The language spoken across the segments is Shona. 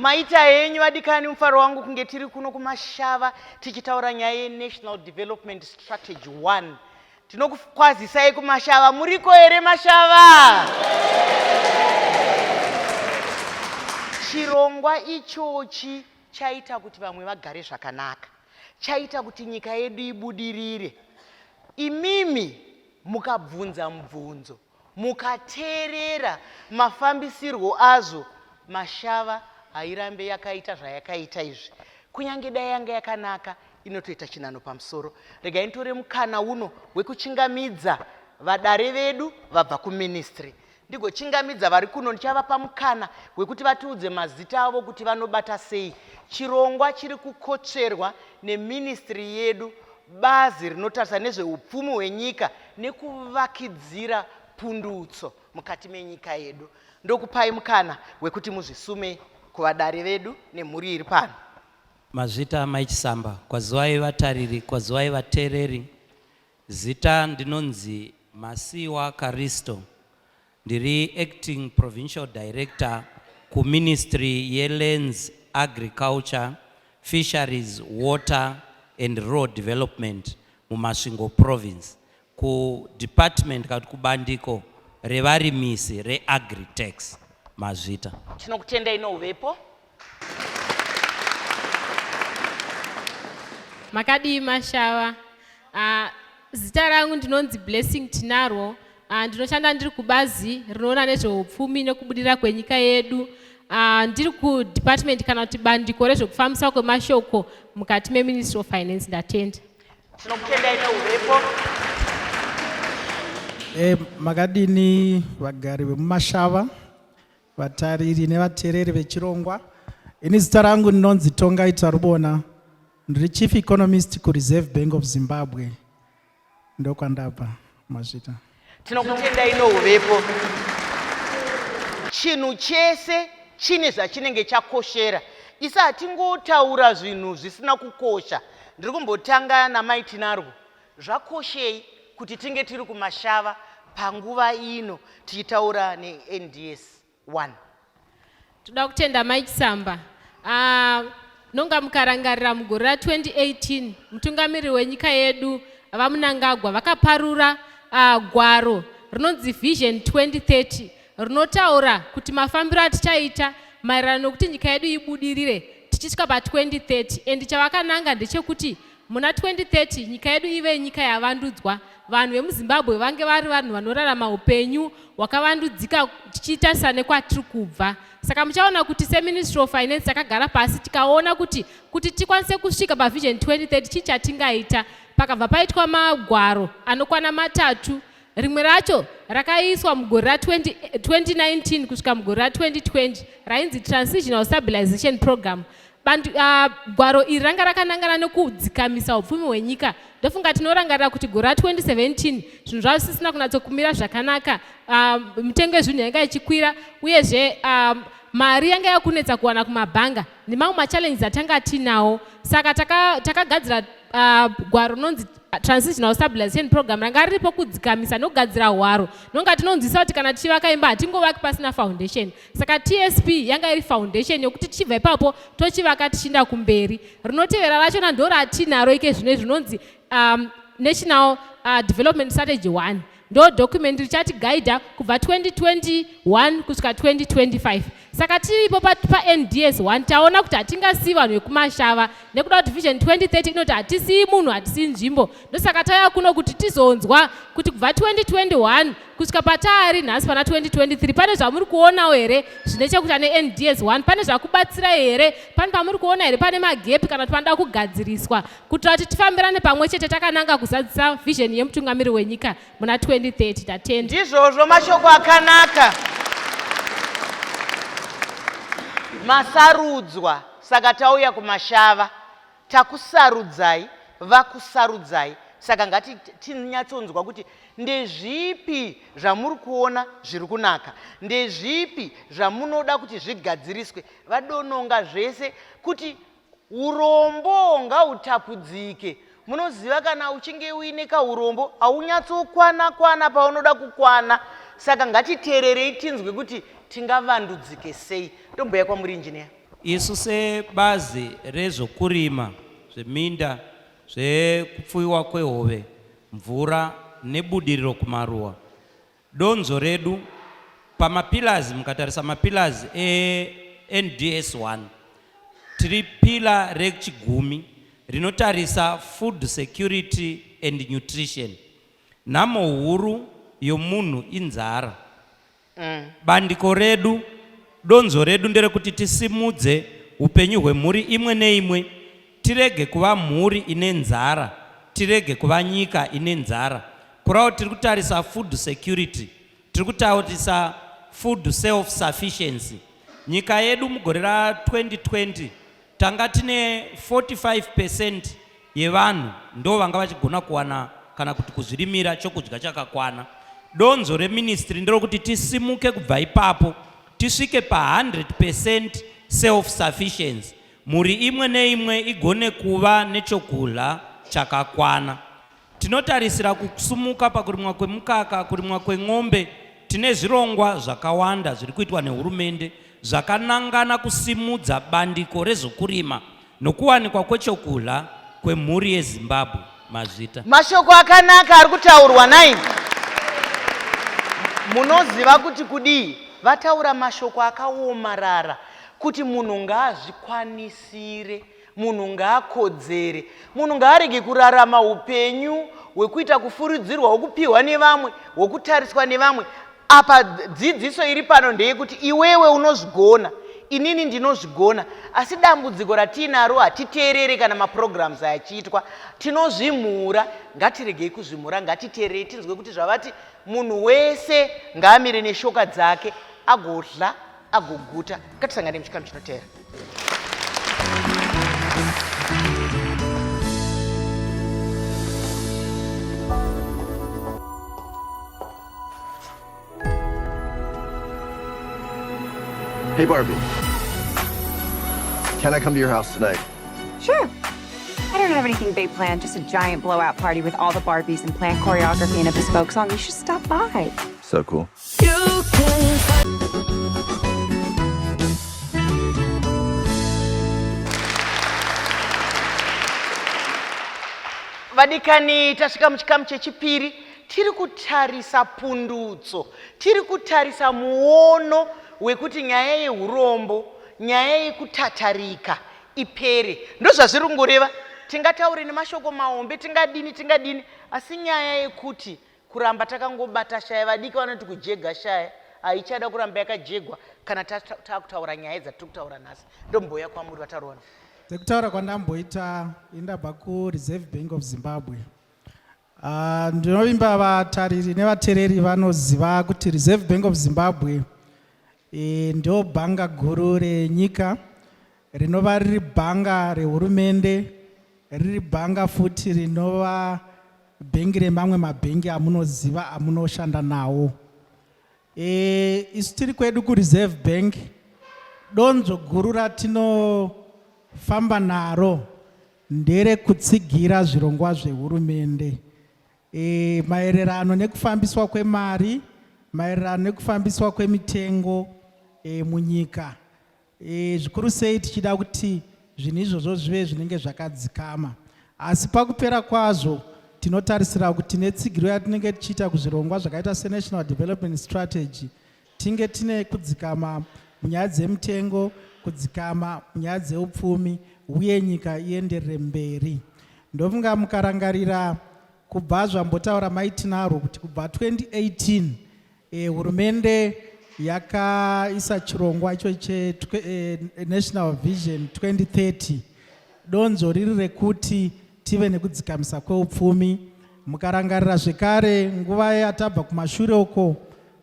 maita henyu adikani, mufaro wangu kunge tiri kuno kuMashava tichitaura nyaya yeNational Development Strategy 1. Tinokukwazisai kuMashava, muriko here Mashava? Chirongwa ichochi chaita kuti vamwe vagare zvakanaka, chaita kuti nyika yedu ibudirire. Imimi mukabvunza mubvunzo, mukateerera mafambisirwo azvo, Mashava hairambe yakaita zvayakaita izvi. Kunyange dai yanga yakanaka, inotoita chinano pamusoro. Regai nditore mukana uno wekuchingamidza vadare vedu vabva kuministry. Ndigochingamidza vari kuno, ndichavapa mukana wekuti vatiudze mazita avo kuti vanobata sei. Chirongwa chiri kukotsverwa neministry yedu, bazi rinotarisa nezveupfumi hwenyika nekuvakidzira pundutso mukati menyika yedu. Ndokupai mukana wekuti muzvisume kuvadare vedu nemhuri iri pano. Mazvita Mai Chisamba, kwazivai vatariri, kwazivai vateereri. Zita ndinonzi Masiwa Karisto. Ndiri Acting Provincial Director ku Ministry ye Lands, Agriculture, Fisheries, Water and Rural Development muMasvingo Province, ku Department kati kubandiko revarimisi reAgritex. Mazvita. Tinokutendai nouvepo. Makadi Mashava. Zita rangu ndinonzi Blessing Tinaro. Ndinoshanda ndiri kubazi rinoona nezveupfumi nekubudirira kwenyika yedu. Ndiri ku department kana kuti bandiko rezvekufambisa kwemashoko mukati meMinistry of Finance. Ndatenda. Tinokutendai nouvepo. Makadini vagari vemuMashava, vatariri nevateereri vechirongwa. Ini zita rangu ndinonzi Tongaita Rubona. Ndiri Chief Economist ku Reserve Bank of Zimbabwe. Ndokwandabva. Mazvita. Tinokutendai nouvepo. Chinhu chese chine zvachinenge chakoshera. Isa hatingotaura zvinhu zvisina kukosha. Ndiri kumbotanga naMai Tinarwo. Zvakoshei kuti tinge tiri kuMashava panguva ino tichitaura neNDS 1. Toda kutenda Mai Chisamba. Nonga mukarangarira mugore ra2018 mutungamiri wenyika yedu vaMunangagwa vakaparura gwaro rinonzi Vision 2030 rinotaura kuti mafambiro atichaita maererano nokuti nyika yedu ibudirire tichisvika pa2030. Endi chavakananga ndechekuti muna 2030 nyika yedu ive nyika yavandudzwa. Vanhu vemuZimbabwe vange vari vanhu vanorarama upenyu hwakavandudzika tichitarisa nekwatiri kubva. Saka muchaona kuti seMinistry of Finance takagara pasi tikaona kuti tikwanise kusvika paVision 2030 chii chatingaita. Pakabva paitwa magwaro anokwana 3. Rimwe racho rakaiswa mugore ra2019 kusvika mugore ra2020 rainzi Transitional Stabilization Program. Gwaro iri ranga rakanangana nekudzikamisa upfumi hwenyika. Ndofunga tinorangarira kuti gore ra2017 zvinhu zvisina kunatsokumira zvakanaka. Mitengo yezvinhu yanga ichikwira uyezve mari yanga yakunetsa kuwana kumabhanga nemamwe machallenges atanga tinawo. Saka takagadzira gwaro rinonzi Transitional Stabilization Program ranga riripo kudzikamisa nokugadzira hwaro. Nonga tinonzwisa kuti kana tichivaka imba hatingovaki pasina foundation. Saka TSP yanga iri foundation yokuti tichibva ipapo tochivaka tichienda kumberi. Rinotevera rachona ndo ratinaro ike zvino zvinonzi National Development Strategy 1. Ndo document richatiguida kubva 2021 kusvika 2025. Saka tiripo paNDS 1 taona kuti hatingasii vanhu vekuMashava nekuda kuti Vision 2030 inoti hatisii munhu hatisii nzvimbo. Ndosaka tauya kuno kuti tizonzwa kuti kubva 2021 kusvika pataari nhasi pana 2023 pane zvamuri kuonawo here zvine chekuita neNDS 1. Pane zvakubatsirai here, pane pamuri kuona here pane magepi kana kuti panoda kugadziriswa kuitira kuti tifambirane pamwe chete takananga kuzadzisa vision yemutungamiri wenyika muna 2030. Tatenda. Ndizvozvo mashoko akanaka. Masarudzwa, saka tauya kuMashava, takusarudzai, vakusarudzai. Saka ngati tinyatsonzwa kuti ndezvipi zvamuri kuona zviri kunaka, ndezvipi zvamunoda kuti zvigadziriswe. Vadononga zvese kuti urombo ngautapudzike. Munoziva kana uchinge uine kaurombo haunyatsokwana paunoda kukwana. Saka ngatiteererei tinzwe kuti tingavandudzike sei. Ndomboya kwamuri injiniya. isu sebazi rezvokurima, zveminda, zvekupfuyiwa kwehove, mvura nebudiriro kumaruwa, donzo redu pamapilazi, mukatarisa mapilazi NDS1 tiri pila rechigumi rinotarisa food security and nutrition. Nhamo huru yomunhu inzara. Bandiko redu, donzo redu nderekuti tisimudze upenyu hwemhuri imwe neimwe, tirege kuva mhuri ine nzara, tirege kuva nyika ine nzara. Kurao tiri kutarisa food security, tiri kutarisa food self sufficiency. Nyika yedu mugore ra 2020 tanga tine 45% yevanhu ndo vanga vachigona kuwana kana kuti kuzvirimira chokudya chakakwana. Donzo reministry nderokuti tisimuke kubva ipapo tisvike pa 100% self sufficiency, mhuri imwe neimwe igone kuva nechokudya chakakwana. Tinotarisira kusumuka pakurimwa kwemukaka, kurimwa kweng'ombe. Tine zvirongwa zvakawanda zviri kuitwa nehurumende zvakanangana kusimudza bandiko rezvokurima nokuwanikwa kwechokudya kwemhuri yeZimbabwe. Mazvita mashoko akanaka ari kutaurwa nai. Munoziva kuti kudii vataura mashoko akaomarara kuti munhu ngaazvikwanisire, munhu ngaakodzere, munhu ngaarege kurarama upenyu hwekuita kufuridzirwa, hwokupiwa nevamwe, hwokutariswa nevamwe. Apa dzidziso iri pano ndeyekuti iwewe unozvigona, inini ndinozvigona, asi dambudziko ratinaro hatiteerere kana maprograms achiitwa. Tinozvimhura, ngatiregei kuzvimhura, ngatiteerere tinzwe kuti zvavati munhu wese ngaamire neshoka dzake agodla agoguta. Ngatisangane muchikamu chinoteera. Hey Barbie, can I come to your house tonight? Sure. I don't have anything big planned, just a giant blowout party with all the Barbies and planned choreography and a bespoke song. You should stop by. So cool. Vadikani, tasvika muchikamu chechipiri, tiri kutarisa pundutso, tiri kutarisa muono wekuti nyaya yeurombo, nyaya yekutatarika ipere. Ndozvazviri kungoreva. Tingataure nemashoko mahombe, tingadini, asi nyaya yekuti kuramba takangobata shaya, vadiki vanoti kujega shaya haichada kuramba yakajegwa kana takutaura nyaya dzatiri kutaura nhasi. Ndomboya kwamuri vatarona. Sekutaura kwandamboita indabva kuReserve Bank of Zimbabwe. Ndinovimba vatariri nevateereri vanoziva kuti Reserve Bank of Zimbabwe ndio bhanga guru renyika, rinova riri bhanga rehurumende, riri bhanga futi rinova bhengi remamwe mabhengi amunoziva amunoshanda nawo. Isu tiri kwedu kuReserve Bank, donzo guru ratinofamba naro nderekutsigira zvirongwa zvehurumende maererano nekufambiswa kwemari, maererano nekufambiswa kwemitengo munyika. Zvikuru sei tichida kuti zvinhu izvozvo zvive zvinenge zvakadzikama. Asi pakupera kwazvo tinotarisira kuti netsigiro yatinenge tichiita kuzvirongwa zvakaita seNational Development Strategy tinge tine kudzikama munyaya dzemitengo, kudzikama munyaya dzeupfumi, uye nyika ienderere mberi. Ndofunga mukarangarira kubva zvambotaura maitinaro kuti kubva 2018 hurumende yakaisa chirongwa icho National Vision 2030, donzo riri rekuti tive nekudzikamisa kweupfumi. Mukarangarira zvekare nguva yatabva kumashure uko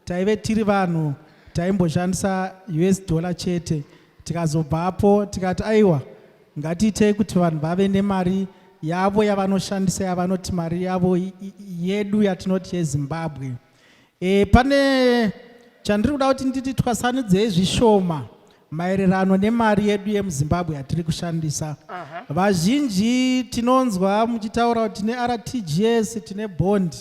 taive tiri vanhu taimboshandisa $, chete, tikazobvapo tikati aiwa ngatiitei kuti vanhu vave nemari yavo yavanoshandisa, yavanoti mari yavo yedu yatinoti yeZimbabwe. Pane chandiri kuda kuti nditi twasanidzei zvishoma maererano nemari yedu yemuZimbabwe yatiri kushandisa. Vazhinji tinonzwa muchitaura kuti tine RTGS, tine bond.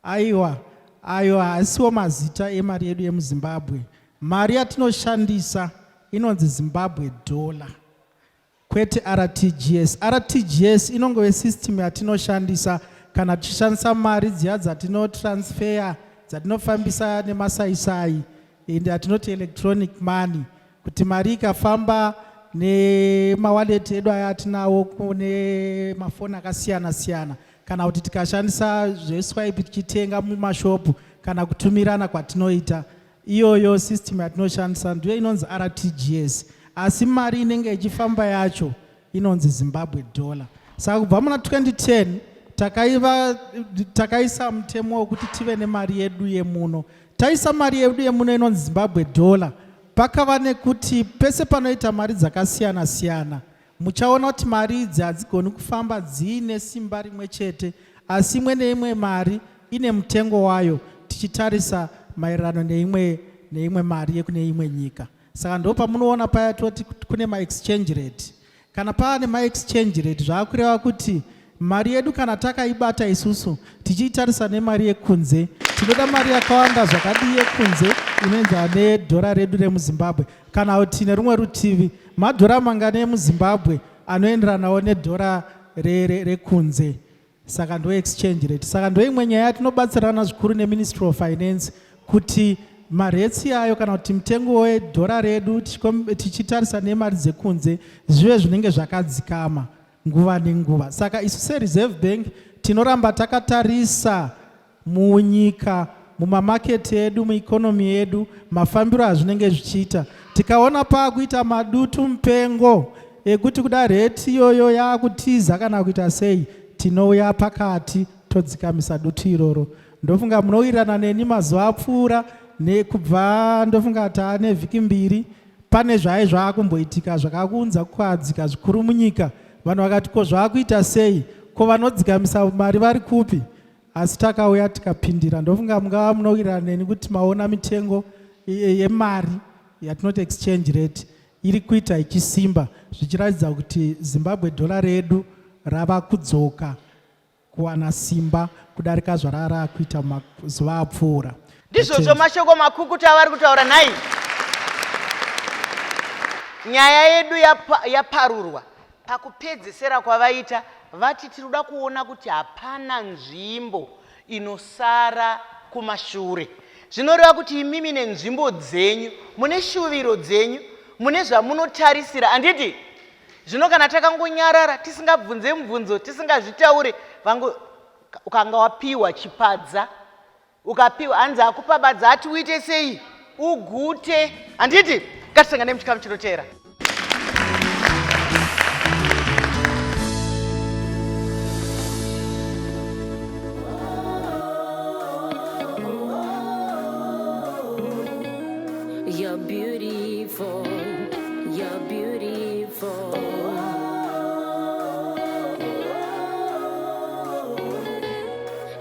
Aiwa, ayo haasiwo mazita emari yedu yemuZimbabwe. Mari yatinoshandisa inonzi Zimbabwe dollar kwete RTGS. RTGS inongove system yatinoshandisa kana tichishandisa mari dziya dzatinotransfer dzatinofambisa nemasaisai ende atinoti electronic money, kuti mari ikafamba nemawallet edu aya atinawo kune mafoni akasiyana siyana, kana kuti tikashandisa zveswipe tichitenga mumashopu kana kutumirana kwatinoita, iyoyo system yatinoshandisa ndiyo inonzi RTGS. Asi mari inenge ichifamba yacho inonzi Zimbabwe dollar. Saka kubva muna 2010 takaisa mutemo wekuti tive nemari yedu yemuno. Taisa mari yedu yemuno inonzi Zimbabwe dollar. Pakava nekuti pese panoita mari dzakasiyana siyana, muchaona kuti mari idzi hadzigoni kufamba dziine simba rimwe chete, asi imwe neimwe mari ine mutengo wayo tichitarisa maererano neimwe mari yekune imwe nyika. Saka ndo pamunoona paya toti kune ma-exchange rate. Kana paane ma-exchange rate zvaakureva kuti mari yedu kana takaibata isusu tichiitarisa nemari yekunze, tinoda mari yakawanda zvakadii yekunze inoenzana nedhora redu remuZimbabwe, kana kuti nerumwe rutivi madhora mangana emuZimbabwe anoenderanawo nedhora rekunze. Saka ndo exchange rate. Saka ndo imwe nyaya yatinobatsirana zvikuru neMinistry of Finance kuti maretsi yayo kana kuti mutengo wedhora redu tichitarisa nemari dzekunze zvive zvinenge zvakadzikama nguva nenguva. Saka isu seReserve Bank tinoramba takatarisa munyika, mumamaketi edu, muikonomi yedu, mafambiro azvinenge zvichiita. Tikaona paakuita madutu mupengo ekuti kuda reti iyoyo yaakutiza kana kuita sei, tinouya pakati todzikamisa dutu iroro. Ndofunga munowirirana neni mazuva apfuura nekubva ndofunga taane vhiki 2 pane zvaakumboitika zvakakunza kukwadzika zvikuru munyika. Vanhu vakati ko zvaakuita sei, ko vanodzikamisa mari vari kupi? Asi takauya tikapindira. Ndofunga mungava munowirirana neni kuti maona mitengo yemari yatinoti exchange rate iri kuita ichisimba, zvichiratidza kuti Zimbabwe dollar redu rava kudzoka kuwana simba kudarika zvarara kuita mazuva apfuura. Ndizvozvo mashoko makukutu avari kutaura nhai. Nyaya yedu yaparurwa. Pakupedzesera kwavaita vati tinoda kuona kuti hapana nzvimbo inosara kumashure. Zvinoreva kuti imimi nenzvimbo dzenyu mune shuviro dzenyu, mune zvamunotarisira. Handiti zvino kana takangonyarara tisingabvunze mubvunzo, tisingazvitaure, ukanga wapiwa chipadza, ukapiwa hanzi akupa badza ati uite sei, ugute. Handiti ngatisangane muchikamu chinotevera. You're beautiful, you're beautiful.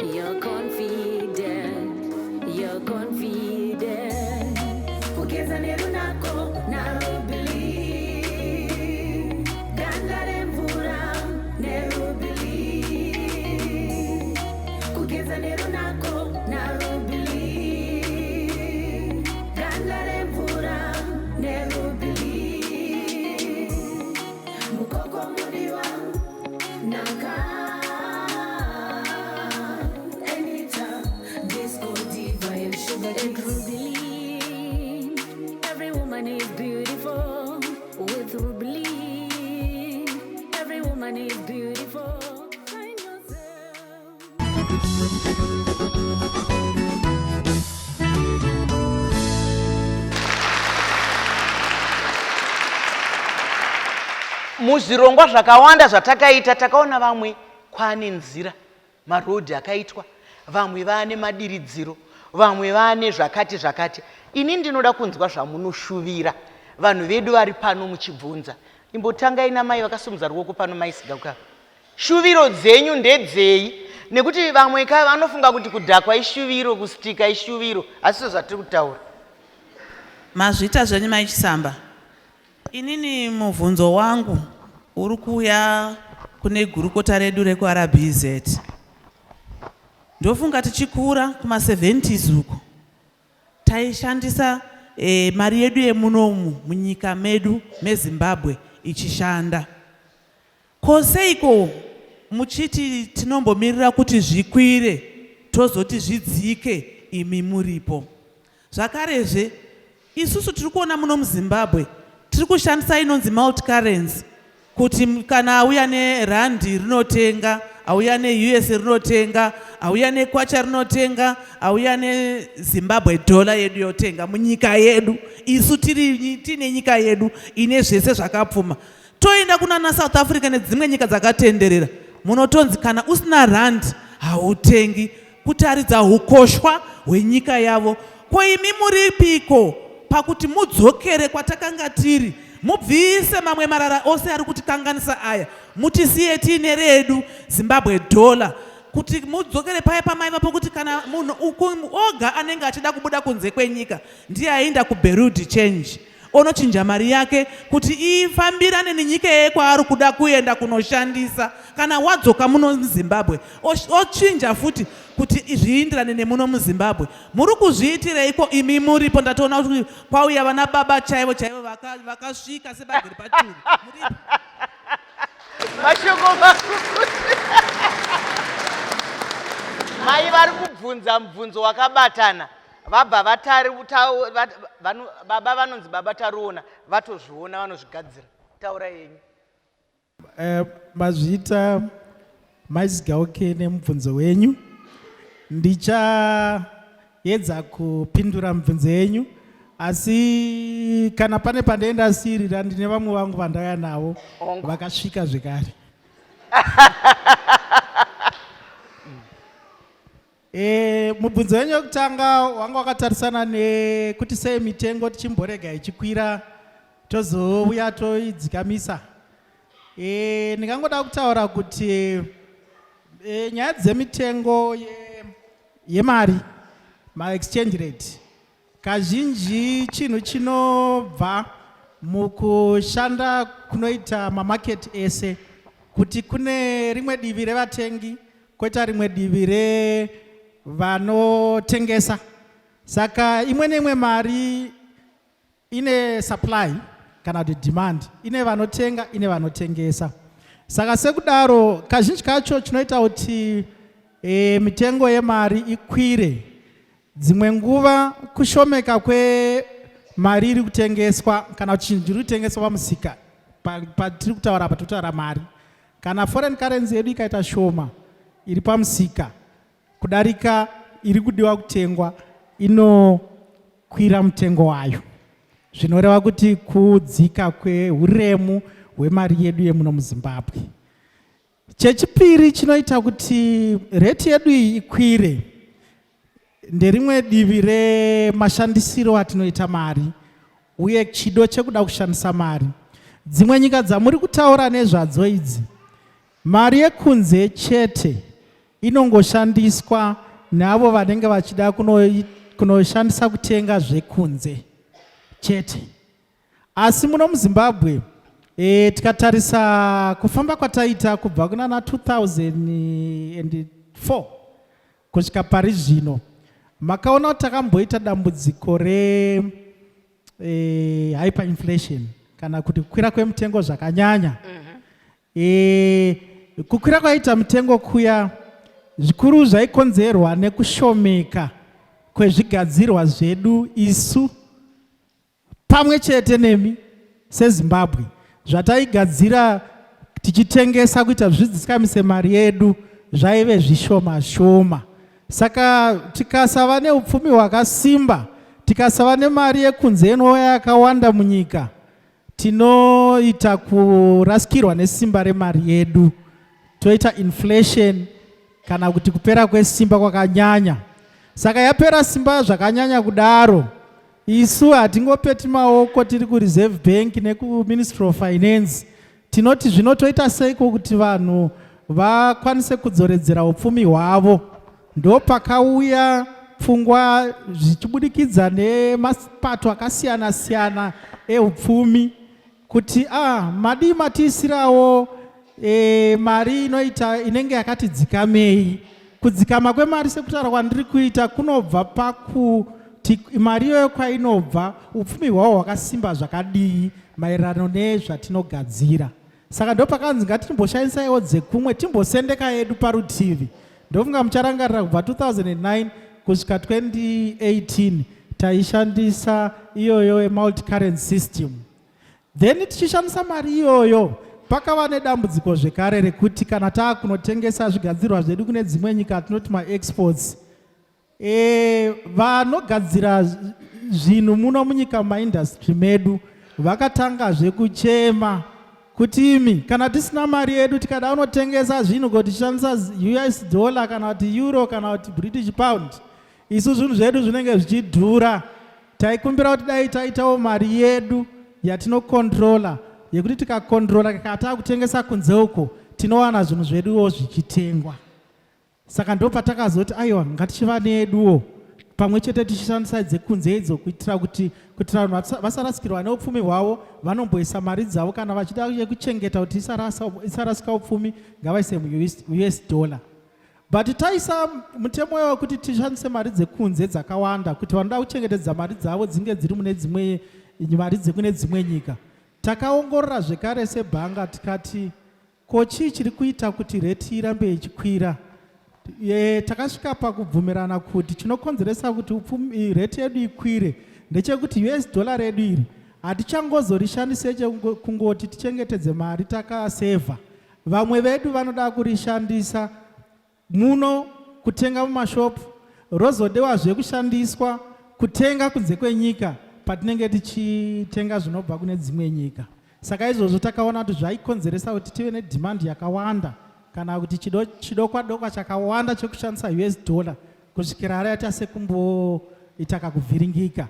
You're confident, you're confident. Kugeza nerunako narubili, gandare mvura nerubili. Kugeza nerunako narubili, gandare mvura nerubili. Mukoko mudiwa naka. Every woman is beautiful with Rubili. Every woman is beautiful. Find yourself. Muzvirongwa zvakawanda zvatakaita takaona vamwe kwaane nzira, marodhi akaitwa, vamwe vaane madiridziro, vamwe vaane zvakati. Ini ndinoda kunzwa zvamunoshuvira vanhu vedu vari pano muchibvunza. Imbotangai namai vakasumudza ruoko pano, maisiga. Shuviro dzenyu ndedzei? Nekuti vamwe vanofunga kuti kudhakwa ishuviro, kusitika ishuviro, asi zvatiri kutaura. Mazvita zvenyu Mai Chisamba. Inini mubvunzo wangu uri kuuya kune gurukota redu rekuRBZ. Ndofunga tichikura kuma 70s uko taishandisa mari yedu yemunomu munyika medu meZimbabwe ichishanda. Koseiko muchiti tinombomirira kuti zvikwire tozoti zvidzike imi muripo. Zvakarezve isusu tiri kuona muno muZimbabwe tiri kushandisa inonzi multi-currency kuti kana auya nerandi rinotenga, auya neUS rinotenga, auya nekwacha rinotenga, auya neZimbabwe dollar yedu yotenga munyika yedu. Isu tine nyika yedu ine zvese zvakapfuma. Toenda kuna South Africa nedzimwe nyika dzakatenderera, munotonzi kana usina rand hautengi, kutaridza ukoshwa hwenyika yavo. Ko imi muripiko pakuti mudzokere kwatakanga tiri, mubvise mamwe marara ose ari kutikanganisa aya, mutisiye tiine redu Zimbabwe dollar, kuti mudzokere paya pamaiva pokuti kana munhu oga anenge achida kubuda kunze kwenyika ndiye aenda kubureau de change onochinja mari yake kuti ifambirane nenyika yekwaari kuda kuenda kunoshandisa. Kana wadzoka muno muZimbabwe ochinja futi kuti zviindirane nemuno muZimbabwe. Muri kuzviitireiko imi muripo? Ndatoona kuti kwauya vana baba chaivo chaivo vakasvika sebagiri pachuru. Mashoko mai vari kubvunza mubvunzo wakabatana, vabva vatari baba vanonzi baba taruona, vatozviona vanozvigadzira. Taura yenyu. Mazviita maizigauke nemubvunzo wenyu. Ndichaedza kupindura mubvunzo yenyu, asi kana pane pandaenda sirira ndine vamwe vangu vandauya navo vakasvika zvekare. Mubvunzo wenyu wekutanga wanga wakatarisana nekuti sei mitengo tichimborega ichikwira tozouya toidzikamisa. Ndingangoda kutaura kuti nyaya dzemitengo yemari, ma-exchange rate, kazhinji chinhu chinobva mukushanda kunoita mamarket ese, kuti kune rimwe divi revatengi koita rimwe divi revanotengesa. Saka imwe neimwe mari ine supply kana kuti demand, ine vanotenga ine vanotengesa. Saka sekudaro kazhinji kacho chinoita kuti mitengo yemari ikwire. Dzimwe nguva kushomeka kwemari iri kutengeswa kana kuti chinhu chiri kutengeswa pamusika patiri kutaura patinotaura mari, kana foreign currency yedu ikaita shoma iri pamusika kudarika iri kudiwa kutengwa, inokwira mutengo wayo. Zvinoreva kuti kudzika kwehuremu hwemari yedu yemuno muZimbabwe. Chechipiri chinoita kuti rate yedu iyi ikwire nderimwe divi remashandisiro atinoita mari uye chido chekuda kushandisa mari. Dzimwe nyika dzamuri kutaura nezvadzo idzi, mari yekunze chete inongoshandiswa navo vanenge vachida kunoshandisa kutenga zvekunze chete. Asi muno muZimbabwe tikatarisa kufamba kwataita kubva kuna 2004 kusvika pari zvino, makaona kuti takamboita dambudziko hyperinflation kana kuti kukwira kwemitengo zvakanyanya. Kukwira kwaita mitengo kuya zvikuru zvaikonzerwa nekushomeka kwezvigadzirwa zvedu isu pamwe chete nemi seZimbabwe, zvataigadzira tichitengesa kuita zvidzikamise mari yedu zvaive zvishoma shoma. Saka tikasava neupfumi hwakasimba, tikasava nemari yekunze inouya yakawanda munyika, tinoita kurasikirwa nesimba remari yedu, toita inflation kana kuti kupera kwesimba kwakanyanya. Saka yapera simba zvakanyanya kudaro, isu hatingopeti maoko tiri kuReserve Bank nekuMinistry of Finance, tinoti zvinotoita seiko kuti vanhu vakwanise kudzoredzera upfumi hwavo. Ndo pakauya pfungwa zvichibudikidza nemapato akasiyana siyana eupfumi kuti madi matiisirawo mari inoita inenge yakati dzikamei. Kudzikama kwemari sekutaura kwandiri kuita kunobva pakuti kuti mari iyoyo kwainobva upfumi hwawo hwakasimba zvakadii maererano nezvatinogadzira. Saka ndo pakanzi ngatimboshandisaiwo dzekumwe timbosendeka yedu parutivi. Ndofunga mucharangarira kubva 2009 kusvika 2018 taishandisa iyoyo multi-current system. Then tichishandisa mari iyoyo pakava nedambudziko zvekare rekuti kana taakunotengesa zvigadzirwa zvedu kune dzimwe nyika tinoti ma-exports, vanogadzira zvinhu muno munyika mumaindastry medu vakatangazve kuchema kuti imi kana tisina mari yedu tikada unotengesa zvinhu kuti tishandisa US dollar kana kuti euro kana kuti British pound, isu zvinhu zvedu zvinenge zvichidhura. Taikumbira kuti dai taitawo mari yedu yatinokontrola yekuti tikakontrola kakata kutengesa kunze uko tinowana zvinhu zveduwo zvichitengwa. Saka ndo patakazoti aiwa ngatichiva neduwo pamwe chete tichishandisa dzekunze idzo kuitira kuti vanhu vasarasikirwa neupfumi hwavo vanomboisa mari dzavo kana vachida kuchengeta kuti isarasika upfumi ngavaise mu-US dollar. But taisa mutemo wekuti tishandise mari dzekunze dzakawanda kuti vanoda kuchengetedza mari dzavo dzinge dziri mune dzimwe mari dzekune dzimwe nyika. Takaongorora zvekare sebhanga tikati ko chii chiri kuita kuti reti irambe ichikwira. Takasvika pakubvumirana kuti chinokonzeresa kuti reti yedu ikwire ndechekuti US dollar redu iri hatichangozorishandise kungoti tichengetedze mari takasevha. Vamwe vedu vanoda kurishandisa muno kutenga mumashopu, rozodewazve kushandiswa kutenga kunze kwenyika patinenge tichitenga zvinobva kune dzimwe nyika. Saka izvozvo takaona kuti zvaikonzeresa kuti tive nedhimandi yakawanda kana kuti chidokwa chakawanda chekushandisa US dollar kusvikira rayata sekumboita kakuvhiringika.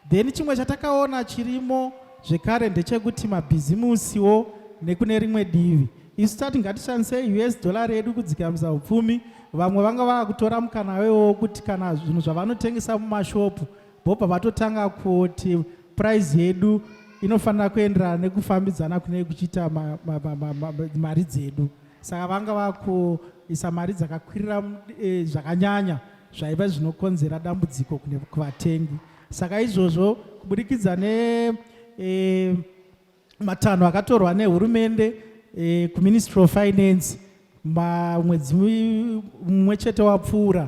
Then chimwe chatakaona chirimo zvekare ndechekuti mabhizimusiwo nekune rimwe divi isu tati ngatishandise US dollar redu kudzikamisa upfumi. Vamwe vanga vakutora mukana wewo kuti kana zvinhu zvavanotengesa mumashopu bhopa vatotanga kuti price yedu inofanira kuenderana nekufambidzana kune kuchiita mari dzedu. Saka vanga vakuisa mari dzakakwirira zvakanyanya zvaiva zvinokonzera dambudziko kuvatengi. Saka izvozvo kubudikidza nematanho akatorwa nehurumende kuMinistry of Finance mwedzi mumwe chete wapfuura,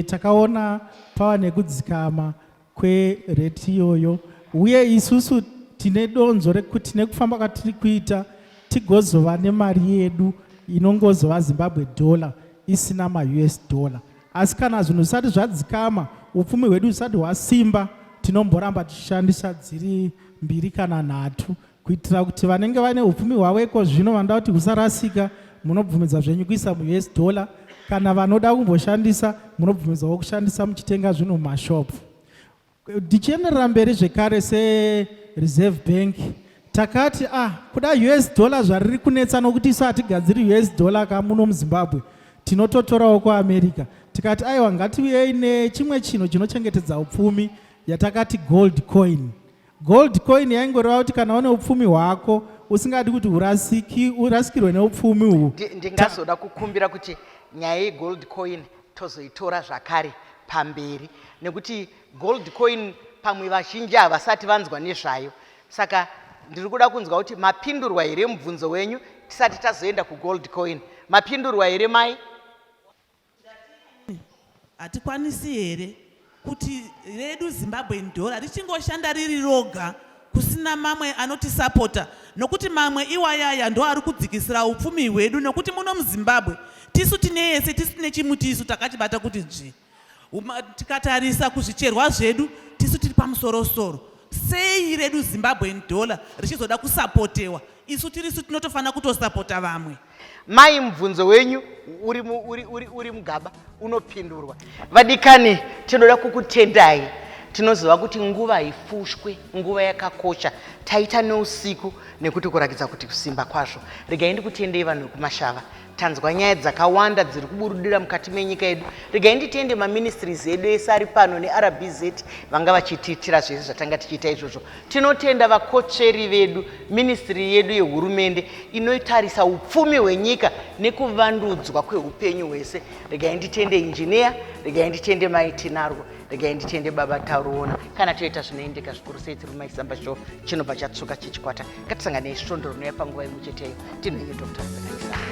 takaona pava nekudzikama kwereti iyoyo, uye isusu tine donzo rekuti nekufamba kwatiri kuita tigozova nemari yedu inongozova Zimbabwe dollar isina ma-US dollar. Asi kana zvinhu zvisati zvadzikama, upfumi hwedu husati hwasimba, tinomboramba tichishandisa dziri 2 kana 3 kuitira kuti vanenge vane upfumi hwaweko zvino vanoda kuti husarasika munobvumidza zvenyu kuisa mu-US dollar, kana vanoda kumboshandisa munobvumidzawo kushandisa muchitenga zvinhu mumashopu. Tichienderera mberi zvekare seReserve Bank takati kuda US dollar zvariri kunetsa nokuti isu hatigadziri US dollar kamuno muZimbabwe, tinototorawo kuAmerica. Tikati aiwa ngatiuyei nechimwe chinhu chinochengetedza upfumi yatakati gold coin. Gold coin yaingoreva kuti kana une upfumi hwako usingadi kuti urasikirwe neupfumi uhu. Ndingazoda kukumbira kuti nyaya yegold coin tozoitora zvakare pamberi, nekuti gold coin pamwe vazhinji havasati vanzwa nezvayo. Saka ndiri kuda kunzwa kuti mapindurwa here mubvunzo wenyu tisati tazoenda kugold coin. Mapindurwa here Mai? Hatikwanisi here kuti redu Zimbabwe dollar richingoshanda riri roga kusina mamwe anotisapota, nokuti mamwe iwayaya ndo ari kudzikisira upfumi hwedu, nokuti muno muZimbabwe tisu tine yese tisine chimuti isu takachibata kuti nzvi. Tikatarisa kuzvicherwa zvedu tisu tiri pamusoro-soro. Sei redu Zimbabwe dollar richizoda kusapotewa? Isu tirisu tinotofana kutosapota vamwe. Mai, mubvunzo wenyu uri mugaba unopindurwa. Vadikani, tinoda kukutendai. Tinoziva kuti nguva ifushwe, nguva yakakosha, taita neusiku nekuti kurakidza kuti kusimba kwazvo. Regai ndikutendei vanhu kuMashava. Tanzwa nyaya dzakawanda dziri kuburudira mukati menyika yedu. Regai nditende maministries edu ese ari pano neRBZ vanga vachitiitira zvese zvatanga tichiita izvozvo. Tinotenda vakotsveri vedu, ministry yedu yehurumende inotarisa upfumi hwenyika nekuvandudzwa kweupenyu hwese. Regai nditende engineer, regai nditende Mai Tinarwa. regai nditende baba taroona kana toita zvinoendeka zvikuru sei tiri Mai Chisamba Show chinobva chatsuka chichikwata ngatisanganei svondo rinouya panguva imwe cheteyo tinhuye Dr. Mai Chisamba.